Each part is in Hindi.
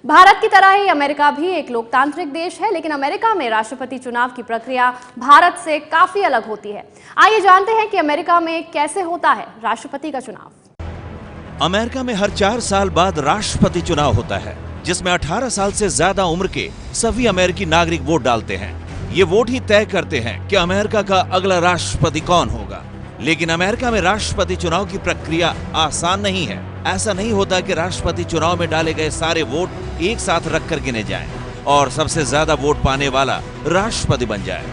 भारत की तरह ही अमेरिका भी एक लोकतांत्रिक देश है, लेकिन अमेरिका में राष्ट्रपति चुनाव की प्रक्रिया भारत से काफी अलग होती है। आइए जानते हैं कि अमेरिका में कैसे होता है राष्ट्रपति का चुनाव। अमेरिका में हर 4 साल बाद राष्ट्रपति चुनाव होता है, जिसमें 18 साल से ज्यादा उम्र के सभी अमेरिकी नागरिक वोट डालते हैं। ये वोट ही तय करते हैं कि अमेरिका का अगला राष्ट्रपति कौन होगा। लेकिन अमेरिका में राष्ट्रपति चुनाव की प्रक्रिया आसान नहीं है। ऐसा नहीं होता कि राष्ट्रपति चुनाव में डाले गए सारे वोट एक साथ रखकर गिने जाएं और सबसे ज्यादा वोट पाने वाला राष्ट्रपति बन जाए।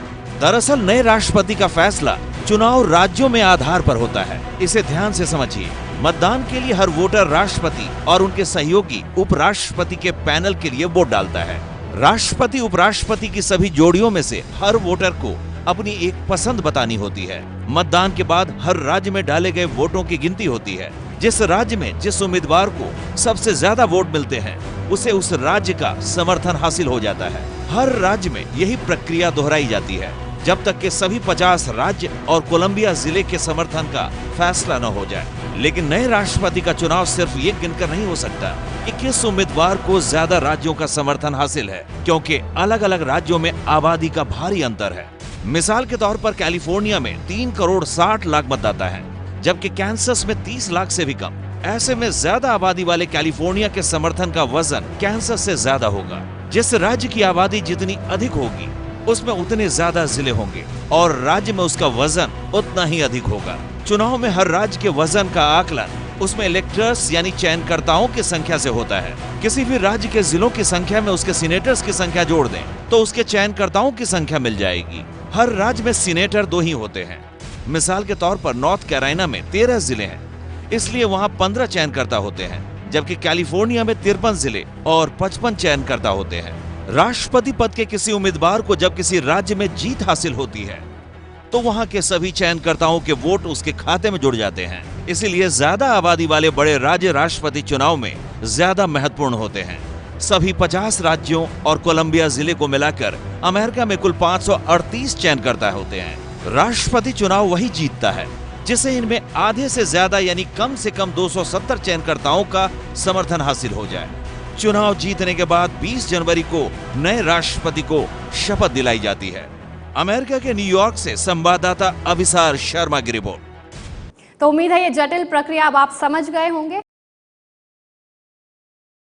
दरअसल नए राष्ट्रपति का फैसला चुनाव राज्यों में आधार पर होता है। इसे ध्यान से समझिए। मतदान के लिए हर वोटर राष्ट्रपति और उनके सहयोगी उपराष्ट्रपति के पैनल के लिए वोट डालता है। राष्ट्रपति उपराष्ट्रपति की सभी जोड़ियों में से हर वोटर को अपनी एक पसंद बतानी होती है। मतदान के बाद हर राज्य में डाले गए वोटों की गिनती होती है। जिस राज्य में जिस उम्मीदवार को सबसे ज्यादा वोट मिलते हैं, उसे उस राज्य का समर्थन हासिल हो जाता है। हर राज्य में यही प्रक्रिया दोहराई जाती है जब तक कि सभी 50 राज्य और कोलंबिया जिले के समर्थन का फैसला न हो जाए। लेकिन नए राष्ट्रपति का चुनाव सिर्फ ये गिनकर नहीं हो सकता कि किस उम्मीदवार को ज्यादा राज्यों का समर्थन हासिल है, क्योंकि अलग अलग राज्यों में आबादी का भारी अंतर है। मिसाल के तौर पर कैलिफोर्निया में 3 करोड़ 60 लाख मतदाता है, जबकि कैंसस में 30 लाख से भी कम। ऐसे में ज्यादा आबादी वाले कैलिफोर्निया के समर्थन का वजन कैंसस से ज्यादा होगा। जिस राज्य की आबादी जितनी अधिक होगी, उसमें उतने ज्यादा जिले होंगे और राज्य में उसका वजन उतना ही अधिक होगा। चुनाव में हर राज्य के वजन का आकलन उसमें इलेक्टर्स यानी चयनकर्ताओं की संख्या से होता है। किसी भी राज्य के जिलों की संख्या में उसके सीनेटर्स की संख्या जोड़ दें तो उसके चयनकर्ताओं की संख्या मिल जाएगी। हर राज्य में सीनेटर 2 ही होते हैं। मिसाल के तौर पर नॉर्थ कैरोलिना में 13 जिले हैं, इसलिए वहां 15 चयनकर्ता होते हैं, जबकि कैलिफोर्निया में 53 जिले और 55 चयनकर्ता होते हैं। राष्ट्रपति पद के किसी उम्मीदवार को जब किसी राज्य में जीत हासिल होती है तो वहां के सभी चयनकर्ताओं के वोट उसके खाते में जुड़ जाते हैं। इसीलिए ज्यादा आबादी वाले बड़े राज्य राष्ट्रपति चुनाव में ज्यादा महत्वपूर्ण होते हैं। सभी 50 राज्यों और कोलंबिया जिले को मिलाकर अमेरिका में कुल 538 चयनकर्ता होते हैं। राष्ट्रपति चुनाव वही जीतता है जिसे इनमें आधे से ज्यादा यानी कम से कम 270 चयनकर्ताओं का समर्थन हासिल हो जाए। चुनाव जीतने के बाद 20 जनवरी को नए राष्ट्रपति को शपथ दिलाई जाती है। अमेरिका के न्यूयॉर्क से संवाददाता अभिसार शर्मा की रिपोर्ट। तो उम्मीद है ये जटिल प्रक्रिया अब आप समझ गए होंगे।